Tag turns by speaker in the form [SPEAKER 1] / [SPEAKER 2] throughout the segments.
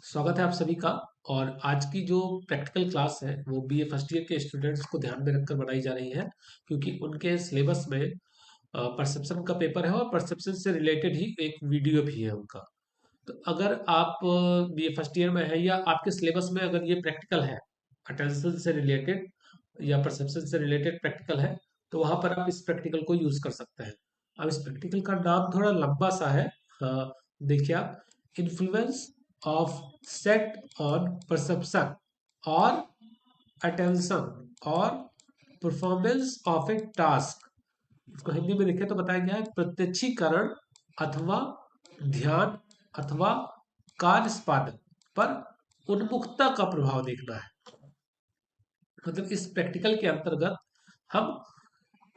[SPEAKER 1] स्वागत है आप सभी का। और आज की जो प्रैक्टिकल क्लास है वो बीए फर्स्ट ईयर के स्टूडेंट्स को ध्यान में रखकर बनाई जा रही है, क्योंकि उनके सिलेबस में परसेप्शन का पेपर है और परसेप्शन से रिलेटेड ही एक वीडियो भी है उनका। तो अगर आप बीए फर्स्ट ईयर में है या आपके सिलेबस में अगर ये प्रैक्टिकल है, अटेंशन से रिलेटेड या परसेप्शन से रिलेटेड प्रैक्टिकल है, तो वहां पर आप इस प्रैक्टिकल को यूज कर सकते हैं। अब इस प्रैक्टिकल का नाम थोड़ा लंबा सा है। देखिए आप, influence of set on perception और अटेंशन और परफॉर्मेंस ऑफ ए टास्क। इसको हिंदी में लिखे तो बताया गया है प्रत्यक्षीकरण अथवा ध्यान अथवा कार्य निष्पादन पर उन्मुखता का प्रभाव देखना है। मतलब इस प्रैक्टिकल के अंतर्गत हम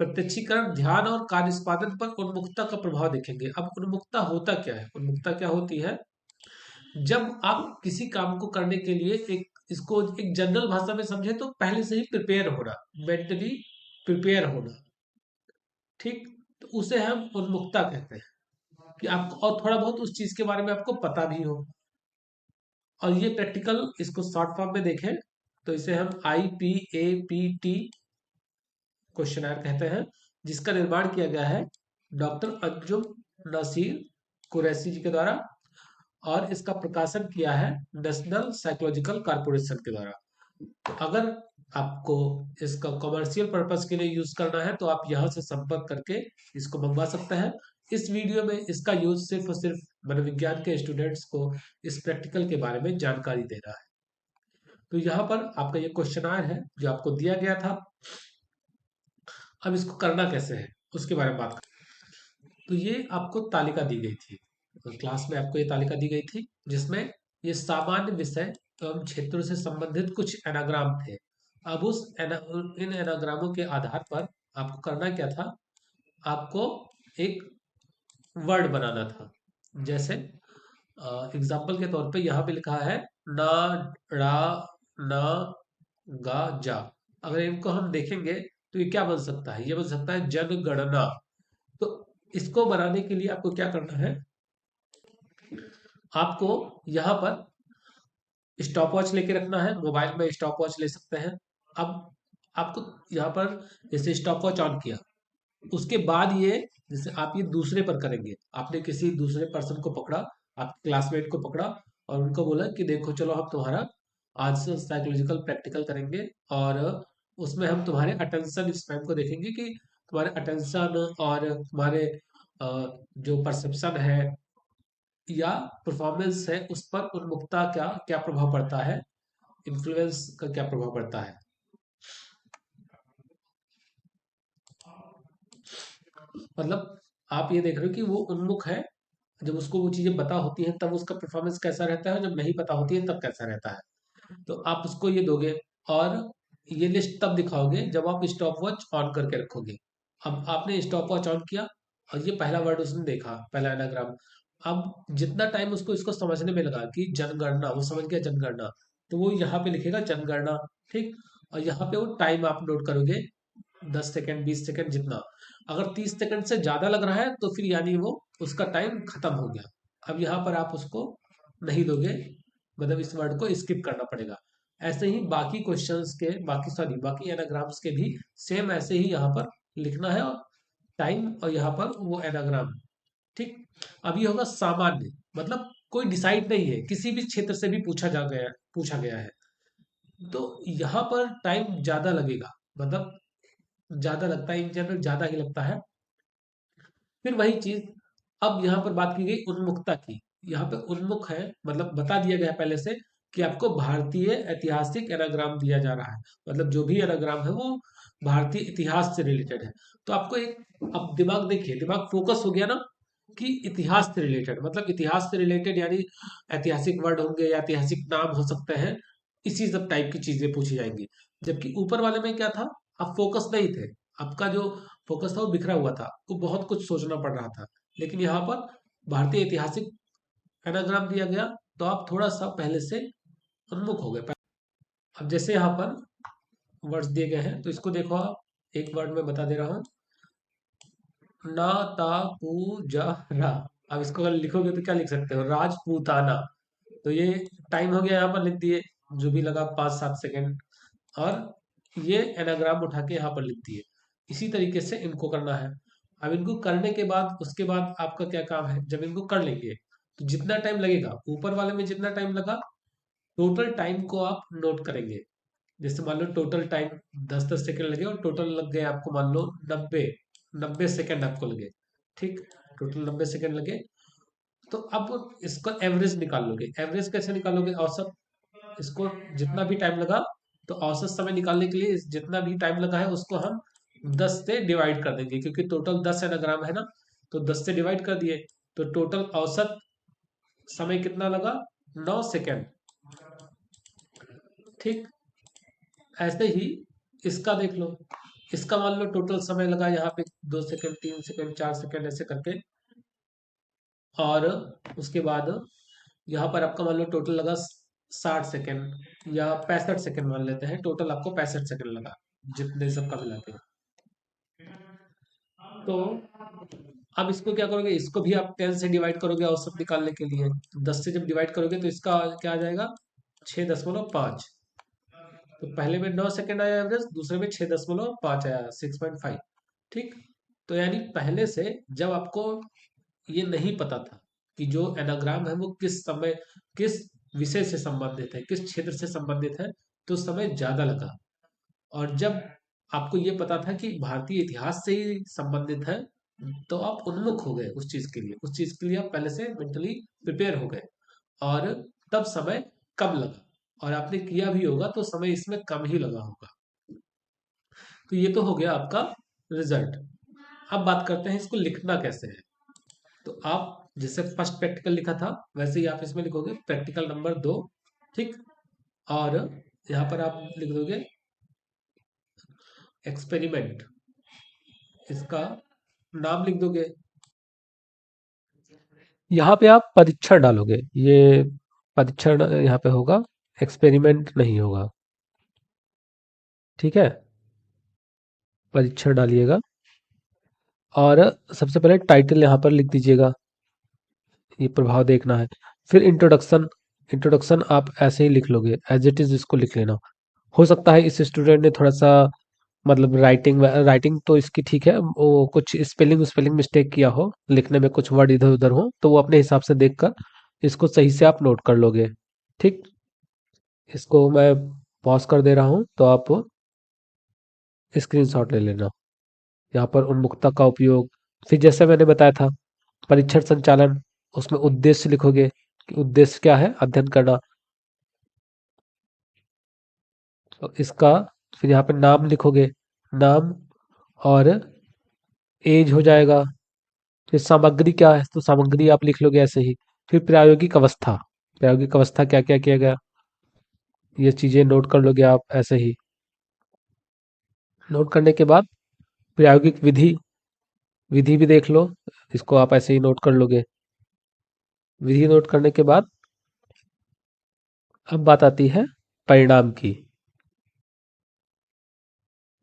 [SPEAKER 1] प्रत्यक्षीकरण, ध्यान और कार्य निष्पादन पर उन्मुखता का प्रभाव देखेंगे। अब उन्मुखता होता क्या है? उन्मुखता क्या होती है? जब आप किसी काम को करने के लिए इसको एक जनरल भाषा में समझे तो पहले से ही प्रिपेयर होना, मेंटली प्रिपेयर होना। ठीक, तो उसे हम उन्मुखता कहते हैं कि आपको और थोड़ा बहुत उस चीज के बारे में आपको पता भी हो। और ये प्रैक्टिकल, इसको शॉर्ट फॉर्म में देखें तो इसे हम IPAPT क्वेश्चनर कहते हैं, जिसका निर्माण किया गया है डॉक्टर अंजुम नसीर कुरैशी जी के द्वारा, और इसका प्रकाशन किया है नेशनल साइकोलॉजिकल कॉर्पोरेशन के द्वारा। तो अगर आपको इसका कॉमर्शियल पर्पस के लिए यूज करना है तो आप यहाँ से संपर्क करके इसको मंगवा सकते हैं। इस वीडियो में इसका यूज सिर्फ और सिर्फ मनोविज्ञान के स्टूडेंट्स को इस प्रैक्टिकल के बारे में जानकारी दे रहा है। तो यहाँ पर आपका ये क्वेश्चनर है जो आपको दिया गया था। अब इसको करना कैसे है उसके बारे में बात करें। तो ये आपको तालिका दी गई थी, तो क्लास में आपको ये तालिका दी गई थी जिसमें ये सामान्य विषय एवं क्षेत्रों से संबंधित कुछ एनाग्राम थे। अब इन एनाग्रामों के आधार पर आपको करना क्या था? आपको एक वर्ड बनाना था। जैसे एग्जाम्पल के तौर पे यहाँ पे लिखा है ना, रा, ना, गा, जा। अगर इनको हम देखेंगे तो ये क्या बन सकता है? ये बन सकता है जनगणना। तो इसको बनाने के लिए आपको क्या करना है? आपको यहाँ पर स्टॉप वॉच लेके रखना है। मोबाइल में स्टॉप वॉच ले सकते हैं। अब आपको यहाँ पर जैसे स्टॉप वॉच ऑन किया, उसके बाद ये, जैसे आप ये दूसरे पर करेंगे, आपने किसी दूसरे पर्सन को पकड़ा, आप क्लासमेट को पकड़ा और उनको बोला कि देखो चलो हम तुम्हारा आज से साइकोलॉजिकल प्रैक्टिकल करेंगे, और उसमें हम तुम्हारे अटेंशन स्पैन को देखेंगे कि तुम्हारे अटेंशन और तुम्हारे जो परसेप्शन है या परफॉर्मेंस है उस पर उन्मुखता क्या क्या प्रभाव पड़ता है, इन्फ्लुएंस का क्या प्रभाव पड़ता है। मतलब आप ये देख रहे हो कि वो उन्मुख है, जब उसको वो चीजें पता होती हैं तब उसका परफॉर्मेंस कैसा रहता है, जब नहीं पता होती है तब कैसा रहता है। तो आप उसको ये दोगे, और ये लिस्ट तब दिखाओगे जब आप स्टॉप वॉच ऑन करके रखोगे। अब आपने स्टॉप वॉच ऑन किया और ये पहला वर्ड उसने देखा, पहला एनाग्राम। अब जितना टाइम उसको इसको समझने में लगा कि जनगणना, वो समझ गया जनगणना, तो वो यहाँ पे लिखेगा जनगणना। ठीक, और यहाँ पे वो टाइम आप नोट करोगे, 10 सेकेंड 20 सेकेंड जितना। अगर 30 सेकेंड से ज्यादा लग रहा है तो फिर यानी वो उसका टाइम खत्म हो गया। अब यहाँ पर आप उसको नहीं दोगे, मतलब इस वर्ड को स्किप करना पड़ेगा। ऐसे ही बाकी क्वेश्चंस के, बाकी एनाग्राम्स के भी सेम ऐसे ही यहाँ पर लिखना है, और टाइम और यहाँ पर वो एनाग्राम। ठीक, अब ये होगा सामान्य, मतलब कोई डिसाइड नहीं है, किसी भी क्षेत्र से भी पूछा गया है। तो यहाँ पर टाइम ज्यादा लगेगा, मतलब ज्यादा लगता है, इन जनरल ज्यादा ही लगता है। फिर वही चीज, अब यहाँ पर बात की गई उन्मुखता की। यहाँ पे उन्मुख है, मतलब बता दिया गया है पहले से कि आपको भारतीय ऐतिहासिक एनाग्राम दिया जा रहा है। मतलब जो भी एनाग्राम है वो भारतीय इतिहास से रिलेटेड है। तो आपको एक, अब दिमाग देखिए, दिमाग फोकस हो गया ना कि इतिहास से रिलेटेड, मतलब इतिहास से रिलेटेड यानी ऐतिहासिक वर्ड होंगे या ऐतिहासिक नाम हो सकते हैं, इसी सब टाइप की चीजें पूछी जाएंगी। जबकि ऊपर वाले में क्या था? आप फोकस नहीं थे, आपका जो फोकस था वो बिखरा हुआ था, वो बहुत कुछ सोचना पड़ रहा था। लेकिन यहाँ पर भारतीय ऐतिहासिक एनाग्राम दिया गया, तो आप थोड़ा सा पहले से उन्मुख हो गए। अब जैसे यहाँ पर वर्ड्स दिए गए हैं तो इसको देखो आप, एक वर्ड में बता दे रहा हूँ, ना, ता, पू, जा, रा। अब इसको अगर लिखोगे तो क्या लिख सकते हो? राजपूताना। तो ये टाइम हो गया, यहाँ पर लिख दिए जो भी लगा 5-7 सेकेंड, और ये एनाग्राम उठा के यहाँ पर लिख दिए। इसी तरीके से इनको करना है। अब इनको करने के बाद उसके बाद आपका क्या काम है, जब इनको कर लेंगे तो जितना टाइम लगेगा ऊपर वाले में जितना टाइम लगा, टोटल टाइम को आप नोट करेंगे। जैसे मान लो टोटल टाइम 10-10 सेकंड लगे और टोटल लग गए आपको मान लो 90 सेकंड आपको लगे। ठीक, टोटल 90 सेकंड लगे। तो अब इसका एवरेज निकाल लोगे। एवरेज कैसे निकालोगे, औसत। इसको जितना भी टाइम लगा, तो औसत समय निकालने के लिए जितना भी टाइम लगा है उसको हम 10 से डिवाइड कर देंगे, क्योंकि टोटल 10 एनाग्राम है ना, तो 10 से डिवाइड कर दिए, तो टोटल औसत समय कितना लगा, 9 सेकंड। ठीक, ऐसे ही इसका देख लो। इसका मान लो टोटल समय लगा यहाँ पे 2 सेकंड, 3 सेकंड, 4 सेकंड ऐसे करके, और उसके बाद यहाँ पर आपका मान लो टोटल लगा 60 सेकंड या 65 सेकंड मान लेते हैं, टोटल आपको 65 सेकंड लगा जितने सबका मिला के। तो अब इसको क्या करोगे, इसको भी आप 10 से डिवाइड करोगे औसत निकालने के लिए। तो 10 से जब डिवाइड करोगे तो इसका क्या आ जाएगा, 6.5। तो पहले में 9 सेकंड आया एवरेज, दूसरे में 6.5 आया, 6.5। ठीक, तो यानी पहले से जब आपको ये नहीं पता था कि जो एनाग्राम है वो किस समय, किस विषय से संबंधित है, किस क्षेत्र से संबंधित है, तो समय ज्यादा लगा। और जब आपको ये पता था कि भारतीय इतिहास से ही संबंधित है, तो आप उन्मुख हो गए उस चीज के लिए, उस चीज के लिए आप पहले से मेंटली प्रिपेयर हो गए, और तब समय कम लगा। और आपने किया भी होगा तो समय इसमें कम ही लगा होगा। तो ये तो हो गया आपका रिजल्ट। अब बात करते हैं इसको लिखना कैसे है। तो आप जैसे फर्स्ट प्रैक्टिकल लिखा था वैसे ही आप इसमें लिखोगे प्रैक्टिकल नंबर 2। ठीक, और यहाँ पर आप लिख दोगे एक्सपेरिमेंट, इसका नाम लिख दोगे। यहाँ पे आप परीक्षण डालोगे, ये परीक्षण यहाँ पे होगा, एक्सपेरिमेंट नहीं होगा। ठीक है, परीक्षण डालिएगा, और सबसे पहले टाइटल यहाँ पर लिख दीजिएगा, ये प्रभाव देखना है। फिर इंट्रोडक्शन, इंट्रोडक्शन आप ऐसे ही लिख लोगे, एज इट इज इसको लिख लेना। हो सकता है इस स्टूडेंट ने थोड़ा सा मतलब राइटिंग राइटिंग तो इसकी ठीक है, वो कुछ स्पेलिंग स्पेलिंग मिस्टेक किया हो, लिखने में कुछ वर्ड इधर उधर हो, तो वो अपने हिसाब से देखकर इसको सही से आप नोट कर लोगे। ठीक, इसको मैं पॉज कर दे रहा हूँ, तो आप स्क्रीनशॉट ले लेना। यहाँ पर उन्मुखता का उपयोग, फिर जैसे मैंने बताया था परीक्षण संचालन, उसमें उद्देश्य लिखोगे कि उद्देश्य क्या है, अध्ययन करना। तो इसका फिर यहाँ पे नाम लिखोगे, नाम, और एज हो जाएगा। फिर सामग्री क्या है, तो सामग्री आप लिख लोगे ऐसे ही। फिर प्रायोगिक अवस्था, प्रायोगिक अवस्था क्या क्या किया गया, ये चीजें नोट कर लोगे आप ऐसे ही। नोट करने के बाद प्रायोगिक विधि, विधि भी देख लो, इसको आप ऐसे ही नोट कर लोगे। विधि नोट करने के बाद अब बात आती है परिणाम की।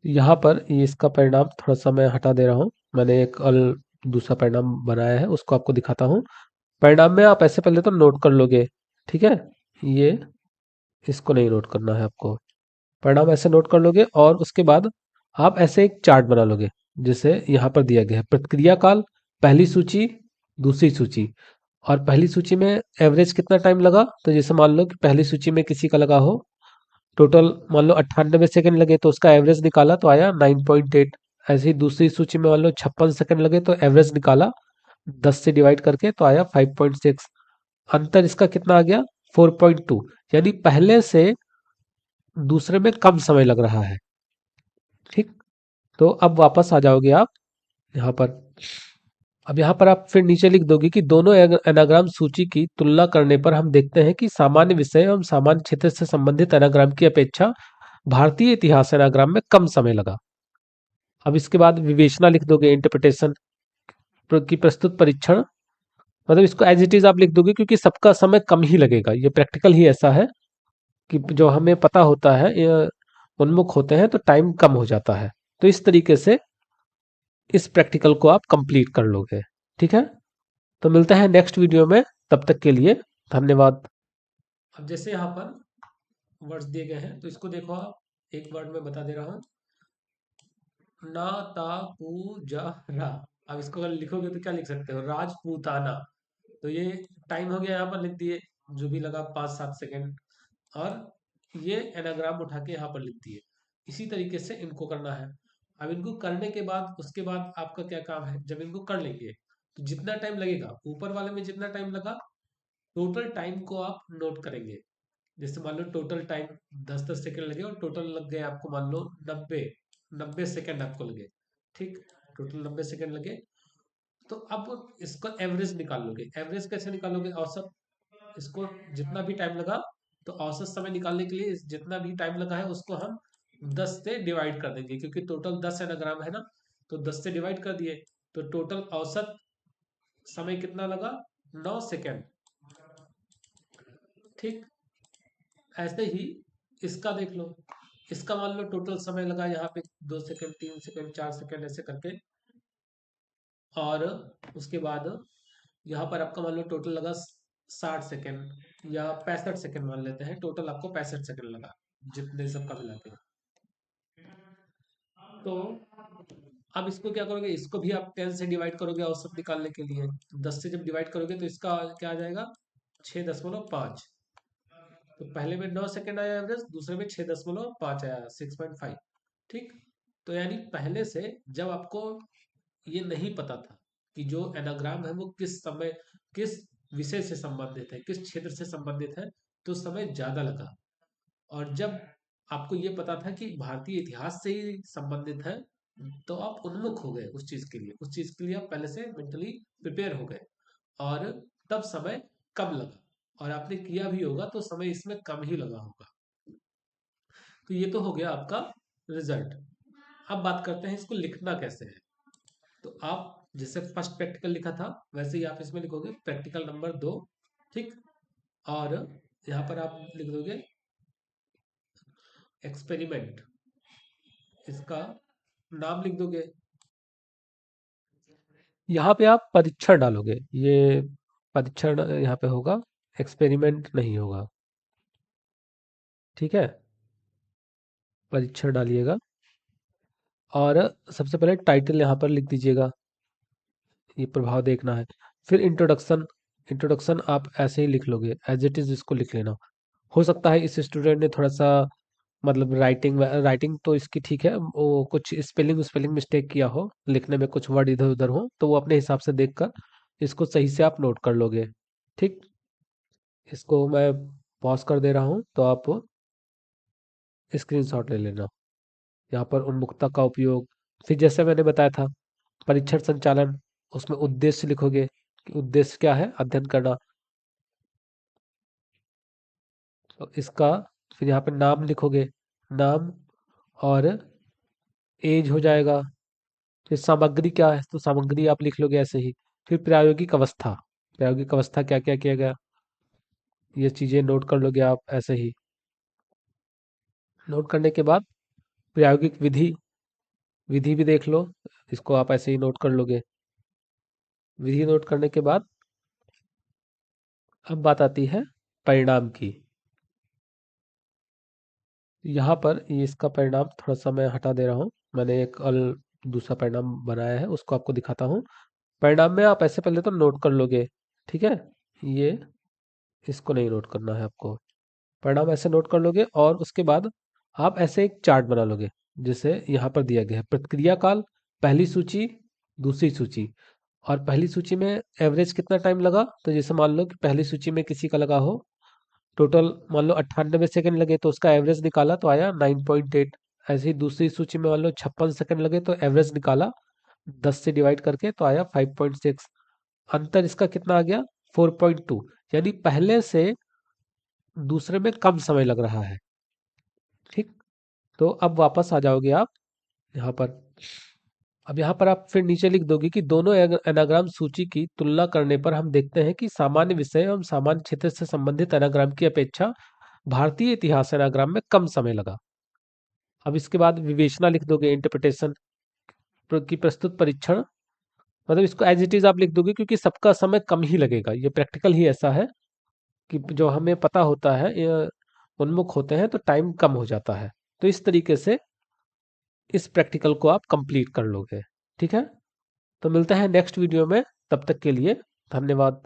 [SPEAKER 1] यहाँ पर ये इसका परिणाम थोड़ा सा मैं हटा दे रहा हूँ, मैंने एक दूसरा परिणाम बनाया है, उसको आपको दिखाता हूँ। परिणाम में आप ऐसे पहले तो नोट कर लोगे, ठीक है, ये इसको नहीं नोट करना है आपको। परिणाम ऐसे नोट कर लोगे, और उसके बाद आप ऐसे एक चार्ट बना लोगे, जैसे यहाँ पर दिया गया है प्रतिक्रिया काल, पहली सूची, दूसरी सूची। और पहली सूची में एवरेज कितना टाइम लगा, तो जैसे मान लो कि पहली सूची में किसी का लगा हो टोटल मान लो 98 सेकंड लगे, तो उसका एवरेज निकाला तो आया 9.8। ऐसे ही दूसरी सूची में मान लो 56 सेकंड लगे, तो एवरेज निकाला 10 से डिवाइड करके, तो आया 5.6। अंतर इसका कितना आ गया, 4.2। यानी पहले से दूसरे में कम समय लग रहा है। ठीक, तो अब वापस आ जाओगे आप यहाँ पर। अब यहाँ पर आप फिर नीचे लिख दोगे कि दोनों एनाग्राम सूची की तुलना करने पर हम देखते हैं कि सामान्य विषय एवं सामान्य क्षेत्र से संबंधित एनाग्राम की अपेक्षा भारतीय इतिहास एनाग्राम में कम समय लगा। अब इसके बाद विवेचना लिख दोगे, इंटरप्रिटेशन की प्रस्तुत परीक्षण, मतलब इसको एज इट इज आप लिख दोगे, क्योंकि सबका समय कम ही लगेगा। ये प्रैक्टिकल ही ऐसा है कि जो हमें पता होता है, ये उन्मुख होते हैं तो टाइम कम हो जाता है। तो इस तरीके से इस प्रैक्टिकल को आप कंप्लीट कर लोगे। ठीक है, तो मिलते हैं नेक्स्ट वीडियो में, तब तक के लिए धन्यवाद। अब जैसे यहाँ पर वर्ड्स दिए गए हैं तो इसको देखो आप, एक वर्ड में बता दे रहा हूँ, ना ता पू जा रा। अब इसको अगर लिखोगे तो क्या लिख सकते हो, राजपूताना। तो ये टाइम हो गया, यहाँ पर लिख दिए, जो भी लगा 5-7 सेकेंड। और ये एनाग्राम उठा के यहाँ पर लिख दिए। इसी तरीके से इनको करना है। अब इनको करने के बाद, उसके बाद आपका क्या काम है, जब इनको कर लेंगे तो जितना टाइम लगेगा, ऊपर वाले में जितना टाइम लगा, टोटल टाइम को आप नोट करेंगे। जैसे मान लो टोटल टाइम 10-10 सेकंड लगे और टोटल लग गए आपको मान लो 90 सेकंड आपको लगे। ठीक, टोटल 90 सेकंड लगे। तो अब इसका एवरेज निकाल लोगे। एवरेज कैसे निकालोगे, औसत। इसको जितना भी टाइम लगा, तो औसत समय निकालने के लिए जितना भी टाइम लगा है उसको हम 10 से डिवाइड कर देंगे, क्योंकि टोटल 10 एनाग्राम है ना। तो 10 से डिवाइड कर दिए, तो टोटल औसत समय कितना लगा, 9 सेकंड। ठीक, ऐसे ही इसका देख लो। इसका मान लो टोटल समय लगा यहाँ पे 2 सेकंड, 3 सेकंड, 4 सेकंड ऐसे करके। और उसके बाद यहाँ पर आपका मान लो टोटल लगा 60 सेकंड या 65 सेकंड मान लेते हैं, टोटल आपको 65 सेकंड लगा जितने सबका मिला के। तो अब इसको क्या करोगे, इसको भी आप 10 से डिवाइड करोगे औसत निकालने के लिए। तो 10 से जब डिवाइड करोगे तो इसका क्या आ जाएगा, 6.5। तो पहले में 9 सेकंड आया एवरेज, दूसरे में 6.5 आया, 6.5। ठीक, तो यानी पहले से जब आपको ये नहीं पता था कि जो एनाग्राम है वो किस समय, किस विषय से संबंधित है, किस क्षेत्र से संबंधित है, तो समय ज्यादा लगा। और जब आपको ये पता था कि भारतीय इतिहास से ही संबंधित है, तो आप उन्मुख हो गए उस चीज के लिए, उस चीज के लिए आप पहले से मेंटली प्रिपेयर हो गए। और तब समय कम लगा, और आपने किया भी होगा तो समय इसमें कम ही लगा होगा। तो ये तो हो गया आपका रिजल्ट। अब बात करते हैं इसको लिखना कैसे है। तो आप जैसे फर्स्ट प्रैक्टिकल लिखा था, वैसे ही आप इसमें लिखोगे प्रैक्टिकल नंबर 2। ठीक, और यहाँ पर आप लिख दोगे एक्सपेरिमेंट, इसका नाम लिख दोगे। यहाँ पे आप परीक्षण डालोगे, ये परीक्षण यहाँ पे होगा, एक्सपेरिमेंट नहीं होगा। ठीक है, परीक्षण डालिएगा। और सबसे पहले टाइटल यहाँ पर लिख दीजिएगा, ये प्रभाव देखना है। फिर इंट्रोडक्शन, इंट्रोडक्शन आप ऐसे ही लिख लोगे, एज इट इज इसको लिख लेना। हो सकता है इस स्टूडेंट ने थोड़ा सा मतलब राइटिंग राइटिंग तो इसकी ठीक है, वो कुछ स्पेलिंग स्पेलिंग मिस्टेक किया हो, लिखने में कुछ वर्ड इधर उधर हो, तो वो अपने हिसाब से देखकर इसको सही से आप नोट कर लोगे। ठीक, इसको मैं पॉज कर दे रहा हूँ, तो आप स्क्रीनशॉट ले लेना। यहाँ पर उन्मुखता का उपयोग, फिर जैसे मैंने बताया था परीक्षण संचालन, उसमें उद्देश्य लिखोगे कि उद्देश्य क्या है, अध्ययन करना। तो इसका फिर यहाँ पे नाम लिखोगे, नाम और एज हो जाएगा। फिर सामग्री क्या है, तो सामग्री आप लिख लोगे ऐसे ही। फिर प्रायोगिक अवस्था, प्रायोगिक अवस्था क्या क्या किया गया, ये चीजें नोट कर लोगे आप ऐसे ही। नोट करने के बाद प्रायोगिक विधि, विधि भी देख लो, इसको आप ऐसे ही नोट कर लोगे। विधि नोट करने के बाद अब बात आती है परिणाम की। यहाँ पर ये इसका परिणाम थोड़ा सा मैं हटा दे रहा हूँ, मैंने एक दूसरा परिणाम बनाया है, उसको आपको दिखाता हूँ। परिणाम में आप ऐसे पहले तो नोट कर लोगे। ठीक है, ये इसको नहीं नोट करना है आपको। परिणाम ऐसे नोट कर लोगे और उसके बाद आप ऐसे एक चार्ट बना लोगे, जैसे यहाँ पर दिया गया है प्रतिक्रिया काल, पहली सूची, दूसरी सूची। और पहली सूची में एवरेज कितना टाइम लगा, तो जैसे मान लो कि पहली सूची में किसी का लगा हो टोटल मान लो 98 सेकंड लगे, तो उसका एवरेज निकाला तो आया 9.8। ऐसे ही दूसरी सूची में मान लो 56 सेकंड लगे, तो एवरेज निकाला 10 से डिवाइड करके तो आया 5.6। अंतर इसका कितना आ गया, 4.2। यानी पहले से दूसरे में कम समय लग रहा है। ठीक, तो अब वापस आ जाओगे आप यहाँ पर। अब यहाँ पर आप फिर नीचे लिख दोगे कि दोनों एनाग्राम सूची की तुलना करने पर हम देखते हैं कि सामान्य विषय एवं सामान्य क्षेत्र से संबंधित एनाग्राम की अपेक्षा भारतीय इतिहास एनाग्राम में कम समय लगा। अब इसके बाद विवेचना लिख दोगे, इंटरप्रिटेशन की प्रस्तुत परीक्षण, मतलब इसको एज इट इज आप लिख दोगे, क्योंकि सबका समय कम ही लगेगा, ये प्रैक्टिकल ही ऐसा है कि जो हमें पता होता है उन्मुख होते हैं तो टाइम कम हो जाता है। तो इस तरीके से इस प्रैक्टिकल को आप कंप्लीट कर लोगे। ठीक है, तो मिलते हैं नेक्स्ट वीडियो में, तब तक के लिए धन्यवाद।